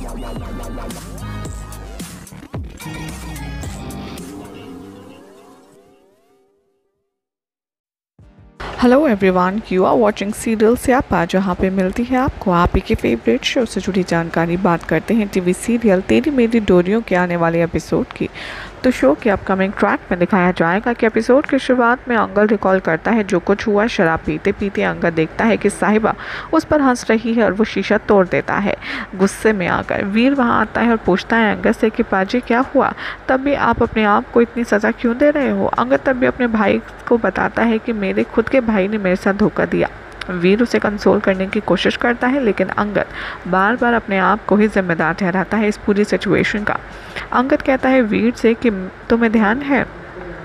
Hello everyone, you are watching serial Siyappa, जहाँ पे मिलती है आपको आप ही के फेवरेट शो से जुड़ी जानकारी। बात करते हैं टीवी सीरियल तेरी मेरी डोरियों के आने वाले एपिसोड की। तो शो के अपकमिंग ट्रैक में दिखाया जाएगा कि एपिसोड की शुरुआत में अंगद रिकॉल करता है जो कुछ हुआ। शराब पीते पीते अंगद देखता है कि साहिबा उस पर हंस रही है और वो शीशा तोड़ देता है। गुस्से में आकर वीर वहाँ आता है और पूछता है अंगद से कि पाजी क्या हुआ, तब भी आप अपने आप को इतनी सज़ा क्यों दे रहे हो। अंगद तब भी अपने भाई को बताता है कि मेरे खुद के भाई ने मेरे साथ धोखा दिया। वीर उसे कंसोल करने की कोशिश करता है लेकिन अंगद बार बार अपने आप को ही जिम्मेदार ठहराता है इस पूरी सिचुएशन का। अंगद कहता है वीर से कि तुम्हें ध्यान है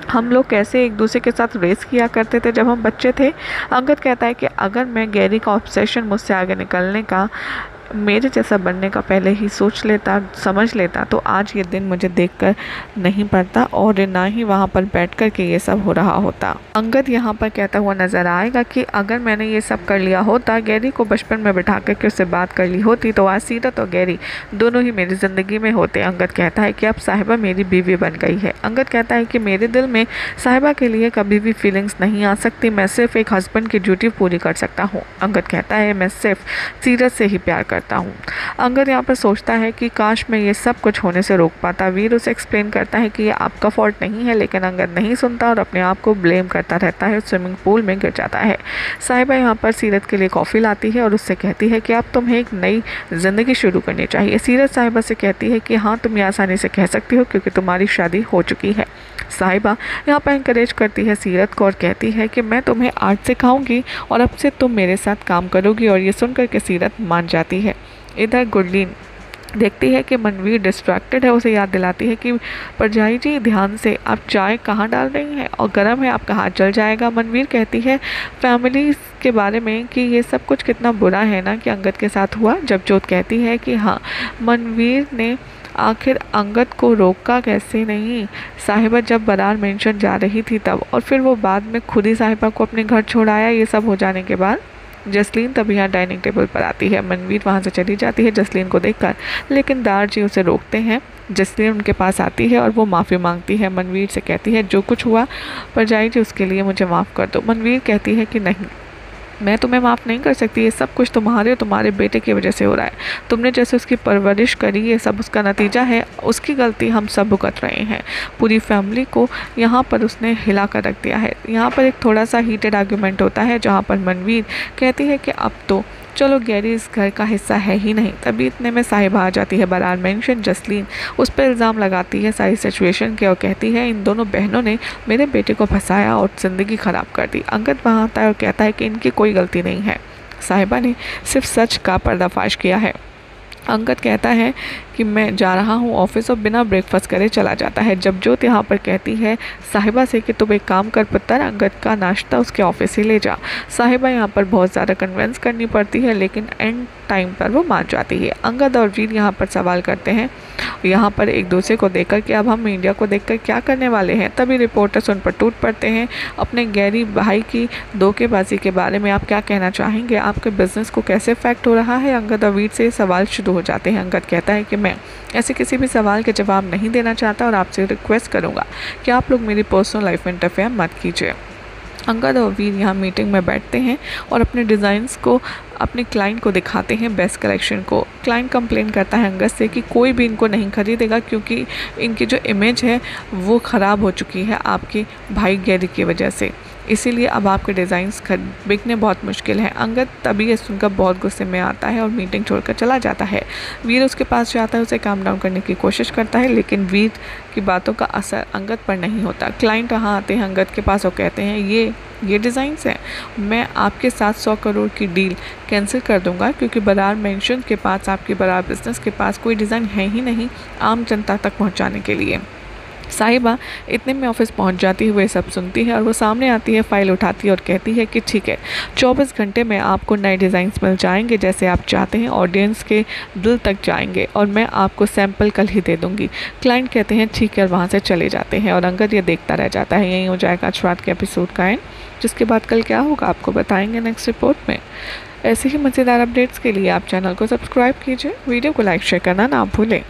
हम लोग कैसे एक दूसरे के साथ रेस किया करते थे जब हम बच्चे थे। अंगद कहता है कि अगर मैं गैरी का ऑब्सेशन मुझसे आगे निकलने का, मेरे जैसा बनने का पहले ही सोच लेता, समझ लेता, तो आज ये दिन मुझे देखकर नहीं पड़ता और ना ही वहाँ पर बैठकर के ये सब हो रहा होता। अंगद यहाँ पर कहता हुआ नजर आएगा कि अगर मैंने ये सब कर लिया होता, गैरी को बचपन में बिठा करके उससे बात कर ली होती, तो आज सीरत और गैरी दोनों ही मेरी ज़िंदगी में होते। अंगद कहता है कि अब साहिबा मेरी बीवी बन गई है। अंगद कहता है कि मेरे दिल में साहिबा के लिए कभी भी फीलिंग्स नहीं आ सकती, मैं सिर्फ एक हस्बैंड की ड्यूटी पूरी कर सकता हूँ। अंगद कहता है मैं सिर्फ सीरत से ही प्यार करता हूँ। अंगद यहाँ पर सोचता है कि काश मैं ये सब कुछ होने से रोक पाता। वीर उसे एक्सप्लेन करता है कि ये आपका फॉल्ट नहीं है, लेकिन अंगद नहीं सुनता और अपने आप को ब्लेम करता रहता है। स्विमिंग पूल में गिर जाता है। साहिबा यहाँ पर सीरत के लिए कॉफ़ी लाती है और उससे कहती है कि अब तुम्हें एक नई ज़िंदगी शुरू करनी चाहिए। सीरत साहिबा से कहती है कि हाँ तुम ये आसानी से कह सकती हो क्योंकि तुम्हारी शादी हो चुकी है। साहिबा यहाँ पर इंकरेज करती है सीरत को और कहती है कि मैं तुम्हें आर्ट सिखाऊंगी और अब से तुम मेरे साथ काम करोगी, और ये सुनकर के सीरत मान जाती है। इधर गुरलीन देखती है कि मनवीर डिस्ट्रैक्टेड है, उसे याद दिलाती है कि परजाई जी ध्यान से, आप चाय कहाँ डाल रही हैं और गर्म है, आपका हाथ जल जाएगा। मनवीर कहती है फैमिली के बारे में कि ये सब कुछ कितना बुरा है ना कि अंगद के साथ हुआ। जब जोत कहती है कि हाँ मनवीर ने आखिर अंगद को रोका कैसे नहीं, साहिबा जब बरार मेंशन जा रही थी तब, और फिर वो बाद में खुद ही साहिबा को अपने घर छोड़ आया। ये सब हो जाने के बाद जसलीन तब यहाँ डाइनिंग टेबल पर आती है। मनवीर वहाँ से चली जाती है जसलीन को देखकर, लेकिन दार जी उसे रोकते हैं। जसलीन उनके पास आती है और वो माफ़ी मांगती है। मनवीर से कहती है जो कुछ हुआ परजाई जी उसके लिए मुझे माफ़ कर दो। मनवीर कहती है कि नहीं, मैं तुम्हें माफ़ नहीं कर सकती, ये सब कुछ तुम्हारे और तुम्हारे बेटे की वजह से हो रहा है। तुमने जैसे उसकी परवरिश करी, ये सब उसका नतीजा है, उसकी गलती हम सब भुगत रहे हैं। पूरी फैमिली को यहाँ पर उसने हिला कर रख दिया है। यहाँ पर एक थोड़ा सा हीटेड आर्ग्यूमेंट होता है जहाँ पर मनवीर कहती है कि अब तो चलो गैरी इस घर का हिस्सा है ही नहीं। तभी इतने में साहिबा आ जाती है। बरार मेंशन जसलीन उस पर इल्ज़ाम लगाती है सारी सिचुएशन के और कहती है इन दोनों बहनों ने मेरे बेटे को फंसाया और ज़िंदगी ख़राब कर दी। अंगद वहाँ आता है और कहता है कि इनकी कोई गलती नहीं है, साहिबा ने सिर्फ सच का पर्दाफाश किया है। अंगद कहता है कि मैं जा रहा हूँ ऑफिस, और बिना ब्रेकफास्ट करे चला जाता है। जब जोत यहाँ पर कहती है साहिबा से कि तुम एक काम कर पुत्र, अंगद का नाश्ता उसके ऑफिस ही ले जा। साहिबा यहाँ पर बहुत ज़्यादा कन्विंस करनी पड़ती है लेकिन एंड टाइम पर वो मान जाती है। अंगद और वीर यहाँ पर सवाल करते हैं यहाँ पर एक दूसरे को देखकर कि अब हम इंडिया को देखकर क्या करने वाले हैं। तभी रिपोर्टर्स उन पर टूट पड़ते हैं। अपने गैरी भाई की धोखेबाजी के बारे में आप क्या कहना चाहेंगे, आपके बिजनेस को कैसे इफेक्ट हो रहा है। अंगद और वीर से सवाल शुरू हो जाते हैं। अंगद कहता है कि मैं ऐसे किसी भी सवाल के जवाब नहीं देना चाहता और आपसे रिक्वेस्ट करूंगा कि आप लोग मेरी पर्सनल लाइफ में इंटरफेयर मत कीजिए। अंगद और वीर यहाँ मीटिंग में बैठते हैं और अपने डिज़ाइंस को अपने क्लाइंट को दिखाते हैं, बेस्ट कलेक्शन को। क्लाइंट कंप्लेन करता है अंगद से कि कोई भी इनको नहीं खरीदेगा क्योंकि इनकी जो इमेज है वो ख़राब हो चुकी है आपके भाई गैरी की वजह से, इसीलिए अब आपके डिज़ाइंस बिकने बहुत मुश्किल है। अंगद तभी ये सुनकर बहुत गुस्से में आता है और मीटिंग छोड़कर चला जाता है। वीर उसके पास जाता है, उसे काम डाउन करने की कोशिश करता है लेकिन वीर की बातों का असर अंगद पर नहीं होता। क्लाइंट वहाँ आते हैं अंगद के पास और कहते हैं ये डिज़ाइंस हैं, मैं आपके साथ 100 करोड़ की डील कैंसिल कर दूंगा क्योंकि बरार मेंशन के पास, आपके बरार बिजनेस के पास कोई डिज़ाइन है ही नहीं आम जनता तक पहुँचाने के लिए। साहिबा इतने में ऑफिस पहुंच जाती है, वो ये सब सुनती है और वो सामने आती है, फाइल उठाती है और कहती है कि ठीक है 24 घंटे में आपको नए डिज़ाइंस मिल जाएंगे जैसे आप चाहते हैं, ऑडियंस के दिल तक जाएंगे और मैं आपको सैंपल कल ही दे दूंगी। क्लाइंट कहते हैं ठीक है और वहाँ से चले जाते हैं और अंगद ये देखता रह जाता है। यहीं हो जाएगा आज रात के एपिसोड का एंड, जिसके बाद कल क्या होगा आपको बताएंगे नेक्स्ट रिपोर्ट में। ऐसे ही मज़ेदार अपडेट्स के लिए आप चैनल को सब्सक्राइब कीजिए, वीडियो को लाइक शेयर करना ना भूलें।